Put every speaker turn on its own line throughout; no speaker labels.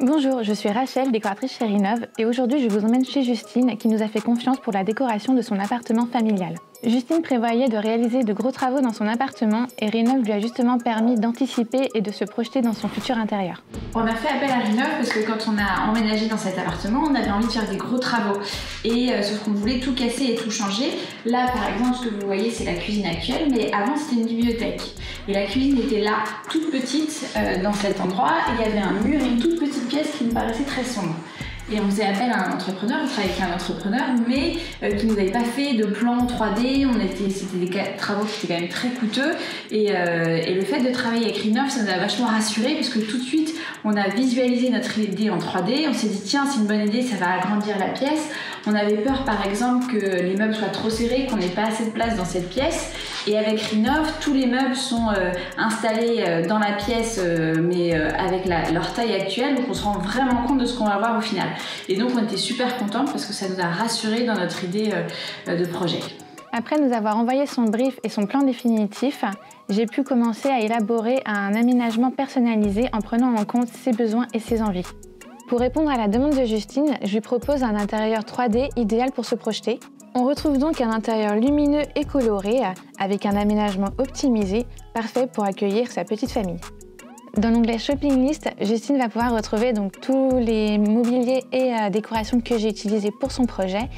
Bonjour, je suis Rachel, décoratrice chez Rénov', et aujourd'hui je vous emmène chez Justine qui nous a fait confiance pour la décoration de son appartement familial. Justine prévoyait de réaliser de gros travaux dans son appartement et Rénov' lui a justement permis d'anticiper et de se projeter dans son futur intérieur.
On a fait appel à Rénov' parce que quand on a emménagé dans cet appartement, on avait envie de faire des gros travaux. Sauf qu'on voulait tout casser et tout changer. Là, par exemple, ce que vous voyez, c'est la cuisine actuelle, mais avant, c'était une bibliothèque. Et la cuisine était là, toute petite, dans cet endroit. Et il y avait un mur et une toute petite pièce qui nous paraissait très sombre. Et on faisait appel à un entrepreneur, on travaillait avec un entrepreneur, mais qui ne nous avait pas fait de plan 3D. C'était des travaux qui étaient quand même très coûteux. Et le fait de travailler avec Rénov', ça nous a vachement rassurés, parce que tout de suite, on a visualisé notre idée en 3D. On s'est dit, tiens, c'est une bonne idée, ça va agrandir la pièce. On avait peur, par exemple, que les meubles soient trop serrés, qu'on n'ait pas assez de place dans cette pièce. Et avec Rénov', tous les meubles sont installés dans la pièce, mais avec leur taille actuelle. Donc on se rend vraiment compte de ce qu'on va avoir au final. Et donc on était super contents parce que ça nous a rassurés dans notre idée de projet.
Après nous avoir envoyé son brief et son plan définitif, j'ai pu commencer à élaborer un aménagement personnalisé en prenant en compte ses besoins et ses envies. Pour répondre à la demande de Justine, je lui propose un intérieur 3D idéal pour se projeter. On retrouve donc un intérieur lumineux et coloré avec un aménagement optimisé, parfait pour accueillir sa petite famille. Dans l'onglet Shopping List, Justine va pouvoir retrouver donc tous les mobiliers et décorations que j'ai utilisés pour son projet.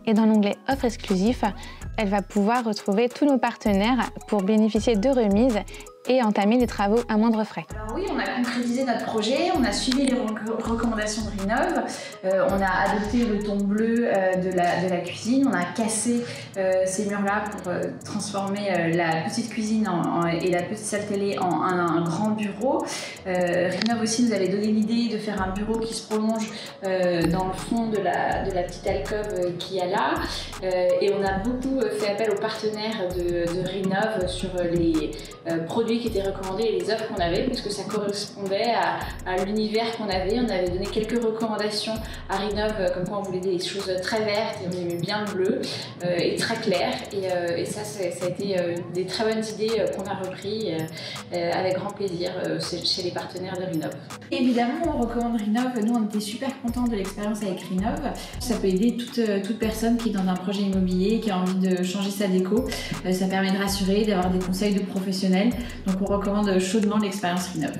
Et dans l'onglet Offres exclusifs, elle va pouvoir retrouver tous nos partenaires pour bénéficier de remises et entamer les travaux à moindre frais.
Alors oui, on a concrétisé notre projet, on a suivi les recommandations de Rénov', on a adopté le ton bleu de la cuisine, on a cassé ces murs-là pour transformer la petite cuisine et la petite salle télé en un grand bureau. Rénov' aussi nous avait donné l'idée de faire un bureau qui se prolonge dans le fond de la petite alcôve qu'il y a là. Et on a beaucoup fait appel aux partenaires de Rénov' sur les produits qui étaient recommandés et les offres qu'on avait, parce que ça correspondait à l'univers qu'on avait. On avait donné quelques recommandations à Rénov', comme quoi on voulait des choses très vertes et on aimait bien le bleu et très clair. Et ça a été des très bonnes idées qu'on a repris avec grand plaisir chez les partenaires de Rénov'. Évidemment, on recommande Rénov'. Nous, on était super contents de l'expérience avec Rénov'. Ça peut aider toute personne qui est dans un projet immobilier, qui a envie de changer sa déco. Ça permet de rassurer, d'avoir des conseils de professionnels. Donc on recommande chaudement l'expérience Rénov'.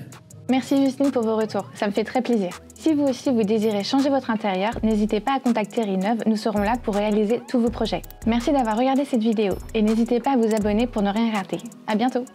Merci Justine pour vos retours, ça me fait très plaisir. Si vous aussi vous désirez changer votre intérieur, n'hésitez pas à contacter Rénov', nous serons là pour réaliser tous vos projets. Merci d'avoir regardé cette vidéo et n'hésitez pas à vous abonner pour ne rien rater. À bientôt.